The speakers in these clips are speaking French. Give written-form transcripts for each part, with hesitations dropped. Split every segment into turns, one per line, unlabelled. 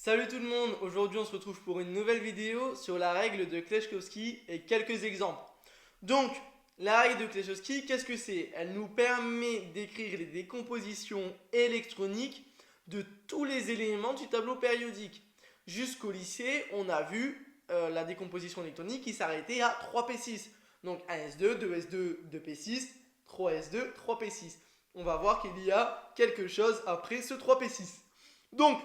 Salut tout le monde, aujourd'hui on se retrouve pour une nouvelle vidéo sur la règle de Kleshkovsky et quelques exemples. Donc, la règle de Kleshkovsky, qu'est-ce que c'est? Elle nous permet d'écrire les décompositions électroniques de tous les éléments du tableau périodique. Jusqu'au lycée, on a vu la décomposition électronique qui s'arrêtait à 3p6. Donc 1s2, 2s2, 2p6, 3s2, 3p6. On va voir qu'il y a quelque chose après ce 3p6. Donc,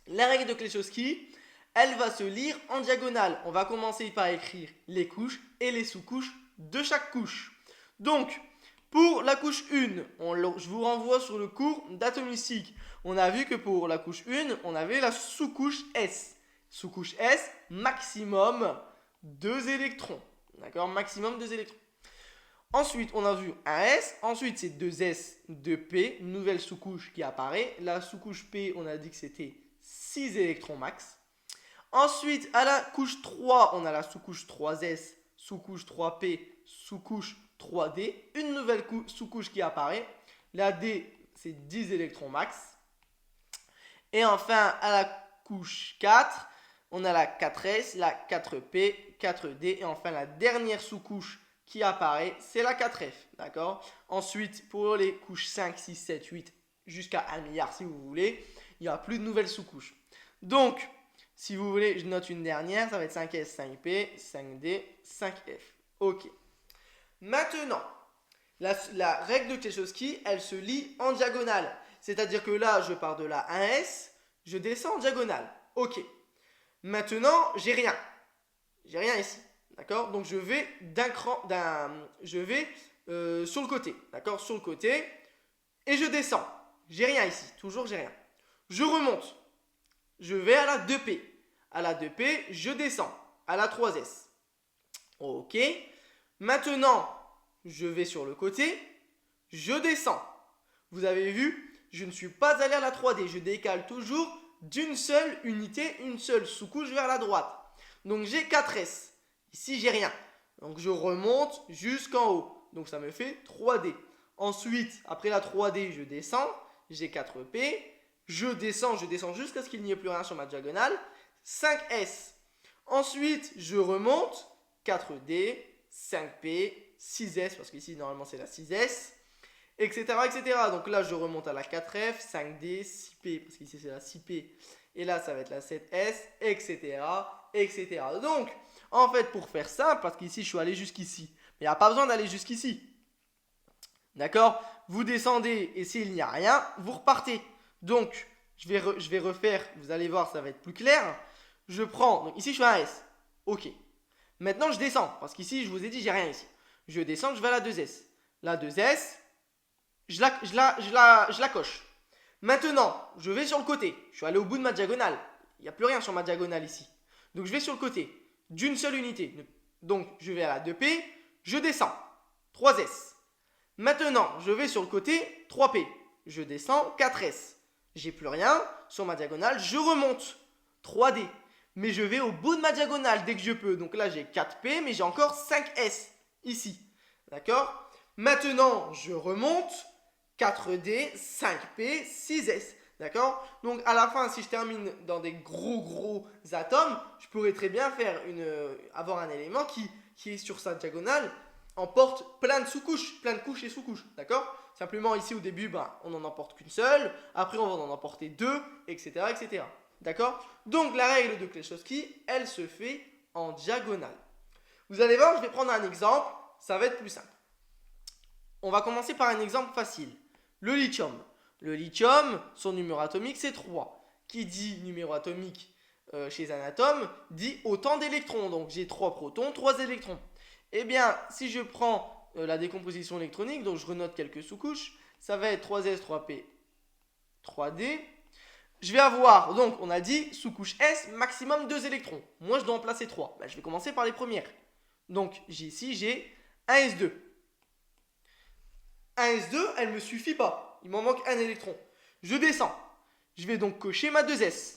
la règle de Kleshkovsky, elle va se lire en diagonale. On va commencer par écrire les couches et les sous-couches de chaque couche. Donc, pour la couche 1, je vous renvoie sur le cours d'atomistique. On a vu que pour la couche 1, on avait la sous-couche S. Sous-couche S, maximum 2 électrons. D'accord? Maximum 2 électrons. Ensuite, on a vu un S. Ensuite, c'est 2S, 2P, nouvelle sous-couche qui apparaît. La sous-couche P, on a dit que c'était 6 électrons max. Ensuite, à la couche 3, on a la sous-couche 3S, sous-couche 3P, sous-couche 3D. Une nouvelle sous-couche qui apparaît. La D, c'est 10 électrons max. Et enfin, à la couche 4, on a la 4S, la 4P, 4D. Et enfin, la dernière sous-couche qui apparaît, c'est la 4F. D'accord? Ensuite, pour les couches 5, 6, 7, 8, jusqu'à 1 milliard si vous voulez, il n'y aura plus de nouvelles sous-couches. Donc, si vous voulez, je note une dernière, ça va être 5S, 5P, 5D, 5F. Ok. Maintenant, la règle de Kleshkovsky, elle se lit en diagonale. C'est-à-dire que là, je pars de la 1S, je descends en diagonale. Ok. Maintenant, j'ai rien. J'ai rien ici. D'accord? Donc, je vais sur le côté. D'accord? Sur le côté. Et je descends. J'ai rien ici. Toujours, j'ai rien. Je remonte. Je vais à la 2P. À la 2P, je descends. À la 3S. Ok. Maintenant, je vais sur le côté. Je descends. Vous avez vu, je ne suis pas allé à la 3D. Je décale toujours d'une seule unité, une seule sous-couche vers la droite. Donc, j'ai 4S. Ici, j'ai rien. Donc, je remonte jusqu'en haut. Donc, ça me fait 3D. Ensuite, après la 3D, je descends. J'ai 4P. Je descends jusqu'à ce qu'il n'y ait plus rien sur ma diagonale. 5S. Ensuite, je remonte. 4D, 5P, 6S, parce qu'ici, normalement, c'est la 6S, etc., etc. Donc là, je remonte à la 4F, 5D, 6P, parce qu'ici, c'est la 6P. Et là, ça va être la 7S, etc., etc. Donc, en fait, pour faire simple, parce qu'ici, je suis allé jusqu'ici. Mais il n'y a pas besoin d'aller jusqu'ici. D'accord? Vous descendez, et s'il n'y a rien, vous repartez. Donc, je vais refaire, vous allez voir, ça va être plus clair. Je prends, donc ici je fais un S. Ok. Maintenant je descends, parce qu'ici je vous ai dit j'ai rien ici. Je descends, je vais à la 2S. La 2S, je la coche. Maintenant, je vais sur le côté. Je suis allé au bout de ma diagonale. Il n'y a plus rien sur ma diagonale ici. Donc je vais sur le côté, d'une seule unité. Donc je vais à la 2P, je descends. 3S. Maintenant, je vais sur le côté, 3P. Je descends, 4S. J'ai plus rien sur ma diagonale, je remonte 3D. Mais je vais au bout de ma diagonale dès que je peux. Donc là, j'ai 4P, mais j'ai encore 5S ici. D'accord? Maintenant, je remonte 4D, 5P, 6S. D'accord? Donc à la fin, si je termine dans des gros atomes, je pourrais très bien avoir un élément qui est sur sa diagonale emporte plein de sous-couches, plein de couches et sous-couches. D'accord? Simplement ici au début, on n'en emporte qu'une seule. Après, on va en emporter deux, etc., etc. D'accord? Donc la règle de Kleshkovsky, elle se fait en diagonale. Vous allez voir, je vais prendre un exemple. Ça va être plus simple. On va commencer par un exemple facile. Le lithium. Le lithium, son numéro atomique, c'est 3. Qui dit numéro atomique chez un atome, dit autant d'électrons. Donc j'ai 3 protons, 3 électrons. Eh bien, si je prends la décomposition électronique, donc je renote quelques sous-couches, ça va être 3S, 3P, 3D. Je vais avoir, donc on a dit, sous-couche S, maximum 2 électrons. Moi, je dois en placer 3. Je vais commencer par les premières. Donc, ici, j'ai 1S2. 1S2, elle ne me suffit pas. Il m'en manque un électron. Je descends. Je vais donc cocher ma 2S.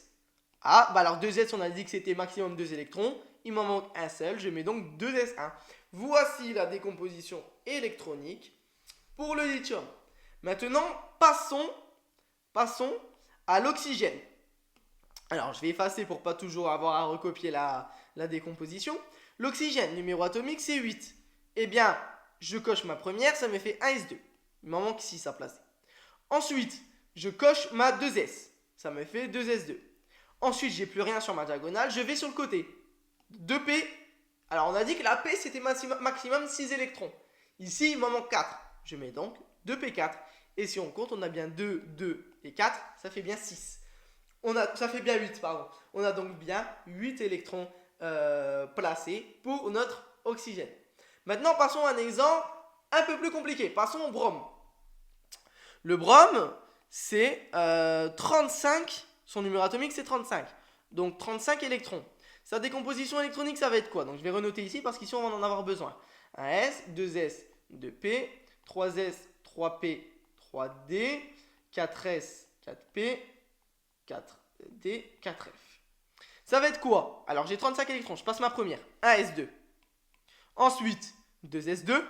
Ah, alors 2S, on a dit que c'était maximum 2 électrons. Il m'en manque un seul. Je mets donc 2S1. Voici la décomposition électronique pour le lithium. Maintenant, passons à l'oxygène. Alors, je vais effacer pour pas toujours avoir à recopier la décomposition. L'oxygène, numéro atomique, c'est 8. Eh bien, je coche ma première, ça me fait 1s2. Il m'en manque 6 à placer. Ensuite, je coche ma 2s. Ça me fait 2s2. Ensuite, j'ai plus rien sur ma diagonale. Je vais sur le côté. 2p. Alors, on a dit que la p, c'était maximum 6 électrons. Ici, il m'en manque 4. Je mets donc 2p4. Et si on compte, on a bien 2, 2 et 4. Ça fait bien 6. Ça fait bien 8, pardon. On a donc bien 8 électrons placés pour notre oxygène. Maintenant, passons à un exemple un peu plus compliqué. Passons au brome. Le brome, c'est 35. Son numéro atomique, c'est 35. Donc 35 électrons. Sa décomposition électronique, ça va être quoi? Donc je vais renoter ici parce qu'ici, on va en avoir besoin. 1s, 2s, 2p, 3s, 3p, 3d, 4s, 4p, 4d, 4f. Ça va être quoi? Alors j'ai 35 électrons, je passe ma première. 1s2. Ensuite, 2s2.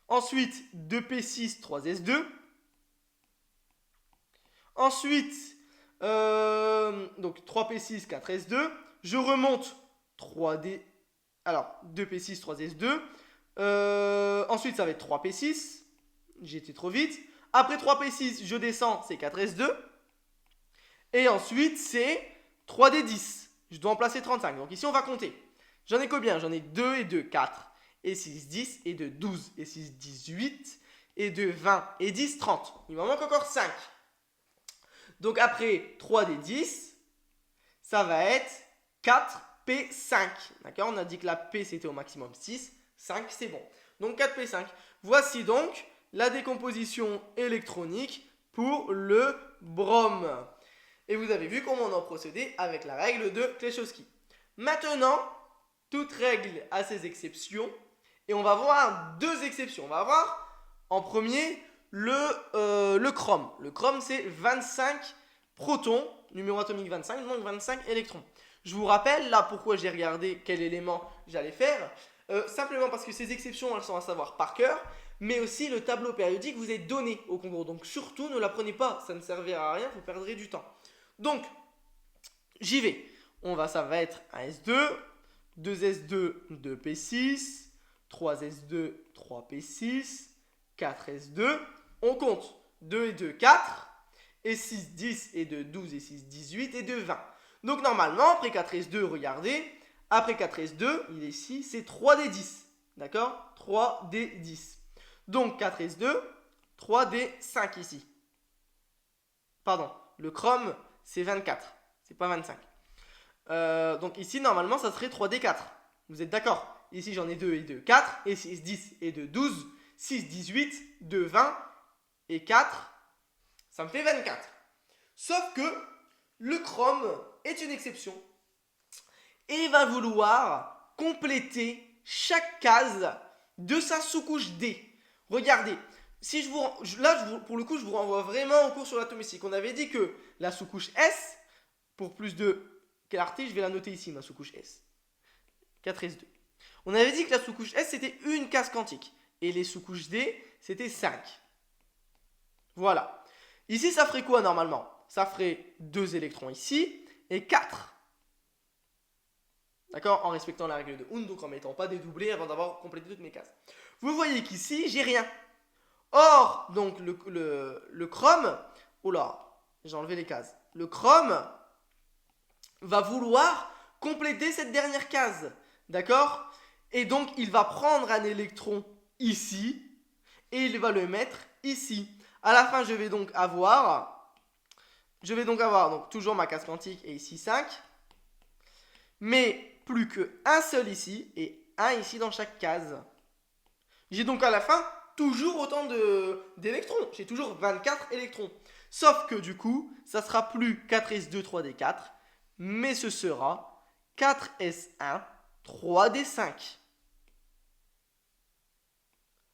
Ensuite, 2p6, 3s2. Ensuite, donc 3p6, 4s2. Je remonte 3d. Alors, 2p6, 3s2. Ensuite, ça va être 3p6. J'ai été trop vite. Après 3p6, je descends, c'est 4s2. Et ensuite, c'est 3d10. Je dois en placer 35. Donc ici, on va compter. J'en ai combien? J'en ai 2 et 2, 4. Et 6, 10. Et 2, 12. Et 6, 18. Et 2, 20. Et 10, 30. Il m'en manque encore 5. Donc après 3d10, ça va être 4p5. D'accord? On a dit que la p, c'était au maximum 6. 5, c'est bon. Donc 4p5. Voici donc la décomposition électronique pour le brome. Et vous avez vu comment on en procédait avec la règle de Kleschowski. Maintenant, toute règle a ses exceptions. Et on va voir deux exceptions. On va voir en premier le chrome. Le chrome, c'est 25 protons, numéro atomique 25, donc 25 électrons. Je vous rappelle là pourquoi j'ai regardé quel élément j'allais faire. Simplement parce que ces exceptions, elles sont à savoir par cœur. Mais aussi le tableau périodique vous est donné au concours. Donc surtout, ne l'apprenez pas. Ça ne servira à rien, vous perdrez du temps. Donc, j'y vais. Ça va être 1s2, 2s2, 2p6, 3s2, 3p6, 4s2. On compte 2 et 2, 4. Et 6, 10 et 2, 12 et 6, 18 et 2, 20. Donc normalement, après 4s2, regardez, après 4s2, il est ici, c'est 3d10. D'accord? 3d10. Donc 4s2, 3d5 ici. Pardon, le chrome, c'est 24. C'est pas 25. Donc ici, normalement, ça serait 3d4. Vous êtes d'accord? Ici, j'en ai 2 et 2, 4. Et 6, 10 et 2, 12. 6, 18, 2, 20. Et 4, ça me fait 24. Sauf que le chrome est une exception. Et va vouloir compléter chaque case de sa sous-couche D. Regardez, si pour le coup, je vous renvoie vraiment au cours sur l'atomistique. On avait dit que la sous-couche S, pour plus de clarté, je vais la noter ici, ma sous-couche S. 4S2. On avait dit que la sous-couche S, c'était une case quantique. Et les sous-couches D, c'était 5. Voilà. Ici, ça ferait quoi normalement? Ça ferait 2 électrons ici et 4. D'accord? En respectant la règle de Hund, donc en ne mettant pas dédoublé avant d'avoir complété toutes mes cases. Vous voyez qu'ici, j'ai rien. Or, donc, le chrome... Oula, j'ai enlevé les cases. Le chrome va vouloir compléter cette dernière case. D'accord? Et donc, il va prendre un électron ici et il va le mettre ici. À la fin, je vais donc avoir donc, toujours ma case quantique et ici 5. Mais plus qu'un seul ici et un ici dans chaque case. J'ai donc à la fin toujours autant d'électrons. J'ai toujours 24 électrons. Sauf que du coup, ça sera plus 4s2, 3d4, mais ce sera 4s1, 3d5.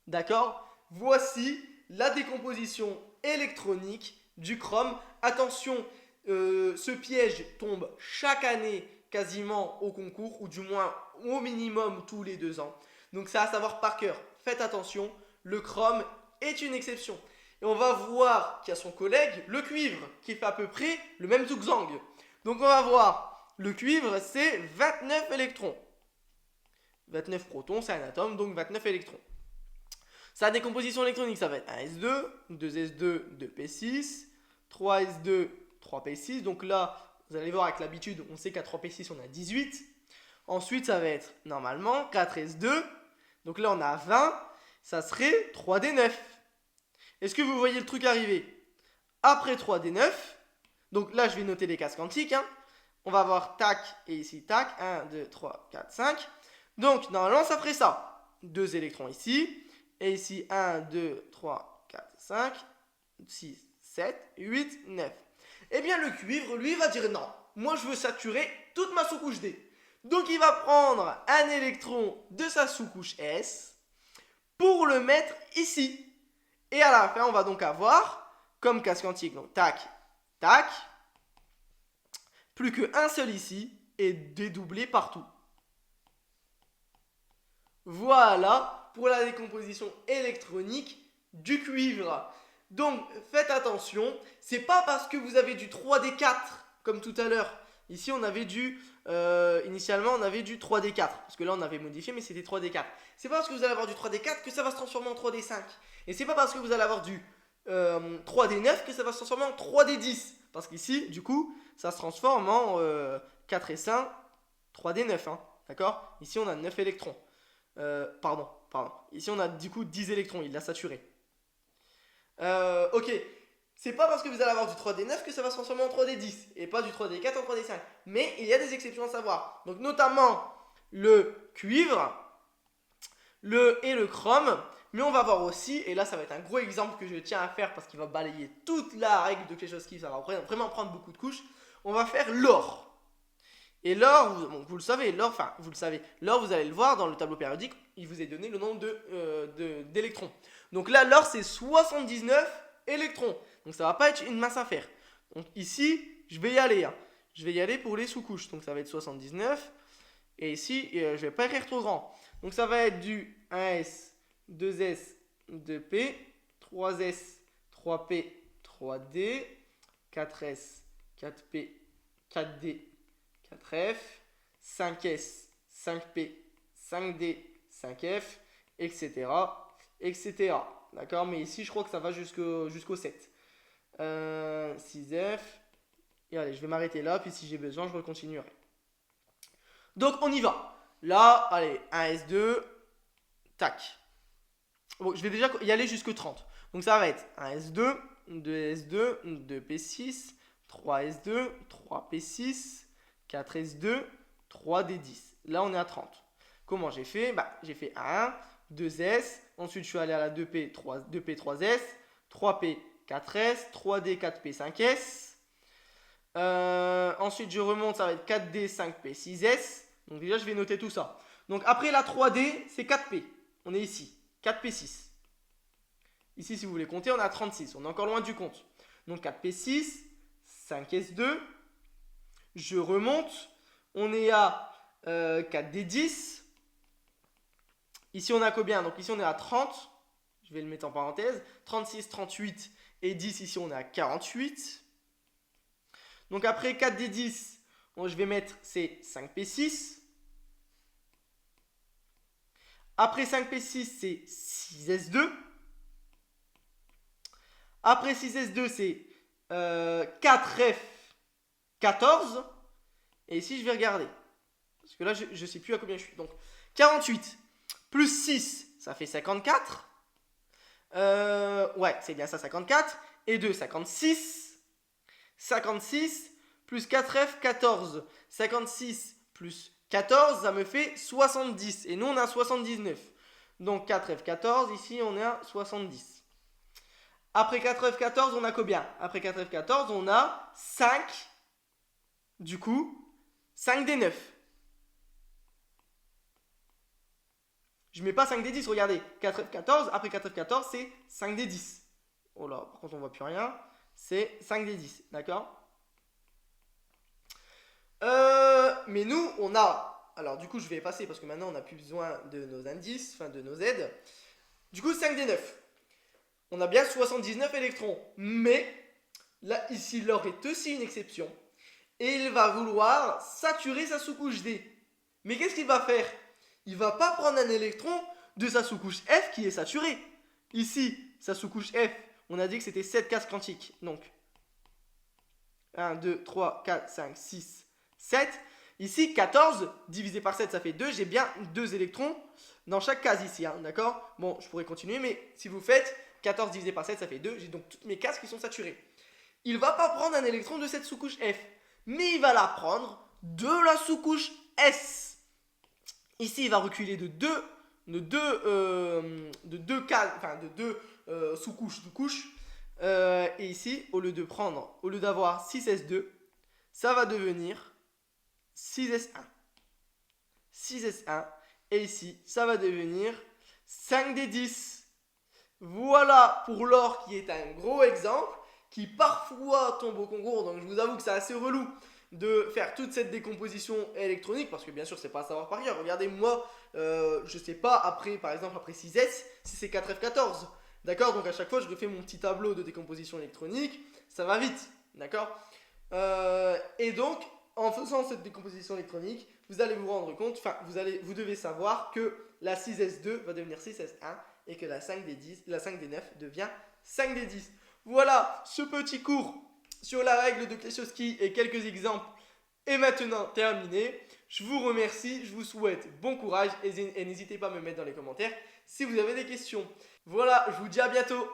D'accord? Voici la décomposition électronique du chrome. Attention, ce piège tombe chaque année quasiment au concours, ou du moins au minimum tous les 2 ans. Donc c'est à savoir par cœur. Faites attention, le chrome est une exception. Et on va voir qu'il y a son collègue, le cuivre, qui fait à peu près le même zigzag. Donc on va voir, le cuivre, c'est 29 électrons. 29 protons, c'est un atome, donc 29 électrons. Sa décomposition électronique, ça va être 1s2, 2s2, 2p6, 3s2, 3p6. Donc là, vous allez voir avec l'habitude, on sait qu'à 3p6, on a 18. Ensuite, ça va être normalement 4s2. Donc là, on a 20. Ça serait 3d9. Est-ce que vous voyez le truc arriver? Après 3d9, donc là, je vais noter les cases quantiques. On va avoir tac et ici tac. 1, 2, 3, 4, 5. Donc, normalement, ça ferait ça. 2 électrons ici. Et ici, 1, 2, 3, 4, 5, 6, 7, 8, 9. Eh bien, le cuivre, lui, va dire non. Moi, je veux saturer toute ma sous-couche D. Donc, il va prendre un électron de sa sous-couche S pour le mettre ici. Et à la fin, on va donc avoir, comme case quantique, donc tac, tac, plus qu'un seul ici et dédoublé partout. Voilà pour la décomposition électronique du cuivre. Donc faites attention, c'est pas parce que vous avez du 3D4 comme tout à l'heure. Ici on avait initialement on avait du 3D4 parce que là on avait modifié mais c'était 3D4. C'est pas parce que vous allez avoir du 3D4 que ça va se transformer en 3D5. Et c'est pas parce que vous allez avoir du 3D9 que ça va se transformer en 3D10. Parce qu'ici du coup ça se transforme en 4 et 5, 3D9. D'accord? Ici on a 9 électrons. Pardon. Ici, on a du coup 10 électrons. Il l'a saturé. Ok. C'est pas parce que vous allez avoir du 3D9 que ça va se transformer en 3D10. Et pas du 3D4 en 3D5. Mais il y a des exceptions à savoir. Donc, notamment le cuivre et le chrome. Mais on va voir aussi, et là, ça va être un gros exemple que je tiens à faire parce qu'il va balayer toute la règle de quelque chose qui ça va vraiment prendre beaucoup de couches. On va faire l'or. Et l'or, vous le savez, l'or, vous allez le voir dans le tableau périodique, il vous est donné le nombre d'électrons. Donc là, l'or, c'est 79 électrons. Donc ça ne va pas être une mince affaire. Donc ici, je vais y aller. Je vais y aller pour les sous-couches. Donc ça va être 79. Et ici, je ne vais pas écrire trop grand. Donc ça va être du 1S, 2S, 2P, 3S, 3P, 3D, 4S, 4P, 4D, 4F, 5S, 5P, 5D, 5F, etc. etc. D'accord? Mais ici, je crois que ça va jusqu'au 7. 6F. Et allez, je vais m'arrêter là, puis si j'ai besoin, je recontinuerai. Donc, on y va. Là, allez, 1S2, tac. Bon, je vais déjà y aller jusqu'au 30. Donc, ça va être 1S2, 2S2, 2P6, 3S2, 3P6, 4S2, 3D10. Là, on est à 30. Comment j'ai fait? J'ai fait 1, 2S. Ensuite, je suis allé à la 2P, 3S, 3P, 4S, 3D, 4P, 5S. Ensuite, je remonte, ça va être 4D, 5P, 6S. Donc déjà, je vais noter tout ça. Donc après la 3D, c'est 4P. On est ici. 4P6. Ici, si vous voulez compter, on est à 36. On est encore loin du compte. Donc 4P6, 5S2. Je remonte. On est à 4D10. Ici, on a combien? Donc ici, on est à 30. Je vais le mettre en parenthèse. 36, 38 et 10. Ici, on est à 48. Donc après 4D10, je vais mettre c'est 5P6. Après 5P6, c'est 6S2. Après 6S2, c'est 4F14. Et ici, je vais regarder. Parce que là, je ne sais plus à combien je suis. Donc 48 plus 6, ça fait 54. Ouais, c'est bien ça, 54. Et 2, 56. 56 plus 4F, 14. 56 plus 14, ça me fait 70. Et nous, on a 79. Donc 4F, 14. Ici, on est à 70. Après 4F, 14, on a combien? Après 4F, 14, on a 5. Du coup, 5D9. Je ne mets pas 5D10, regardez. 4F, 14. Après 4F, 14, c'est 5D10. Oh là, par contre, on ne voit plus rien. C'est 5D10, d'accord? Mais nous, on a... Alors, du coup, je vais passer parce que maintenant, on n'a plus besoin de nos indices, enfin de nos aides. Du coup, 5D9. On a bien 79 électrons. Mais, là, ici, l'or est aussi une exception. Et il va vouloir saturer sa sous-couche D. Mais qu'est-ce qu'il va faire? Il ne va pas prendre un électron de sa sous-couche F qui est saturée. Ici, sa sous-couche F, on a dit que c'était 7 cases quantiques. Donc, 1, 2, 3, 4, 5, 6, 7. Ici, 14 divisé par 7, ça fait 2. J'ai bien 2 électrons dans chaque case ici. Hein, d'accord? Bon, je pourrais continuer, mais si vous faites 14 divisé par 7, ça fait 2. J'ai donc toutes mes cases qui sont saturées. Il ne va pas prendre un électron de cette sous-couche F, mais il va la prendre de la sous-couche S. Ici, il va reculer de deux sous-couches de couches. Et ici, au lieu d'avoir 6S2, ça va devenir 6S1. 6S1. Et ici, ça va devenir 5D10. Voilà pour l'or qui est un gros exemple, qui parfois tombe au concours. Donc je vous avoue que c'est assez relou de faire toute cette décomposition électronique, parce que bien sûr c'est pas à savoir par cœur. Regardez, moi je sais pas après, par exemple après 6S, si c'est 4F14. D'accord? Donc à chaque fois je refais mon petit tableau de décomposition électronique, ça va vite. D'accord? Et donc en faisant cette décomposition électronique, vous allez vous rendre compte, enfin vous devez savoir que la 6S2 va devenir 6S1 et que la 5D9 devient 5D10. Voilà, ce petit cours sur la règle de Kleschowski et quelques exemples est maintenant terminé. Je vous remercie, je vous souhaite bon courage et n'hésitez pas à me mettre dans les commentaires si vous avez des questions. Voilà, je vous dis à bientôt.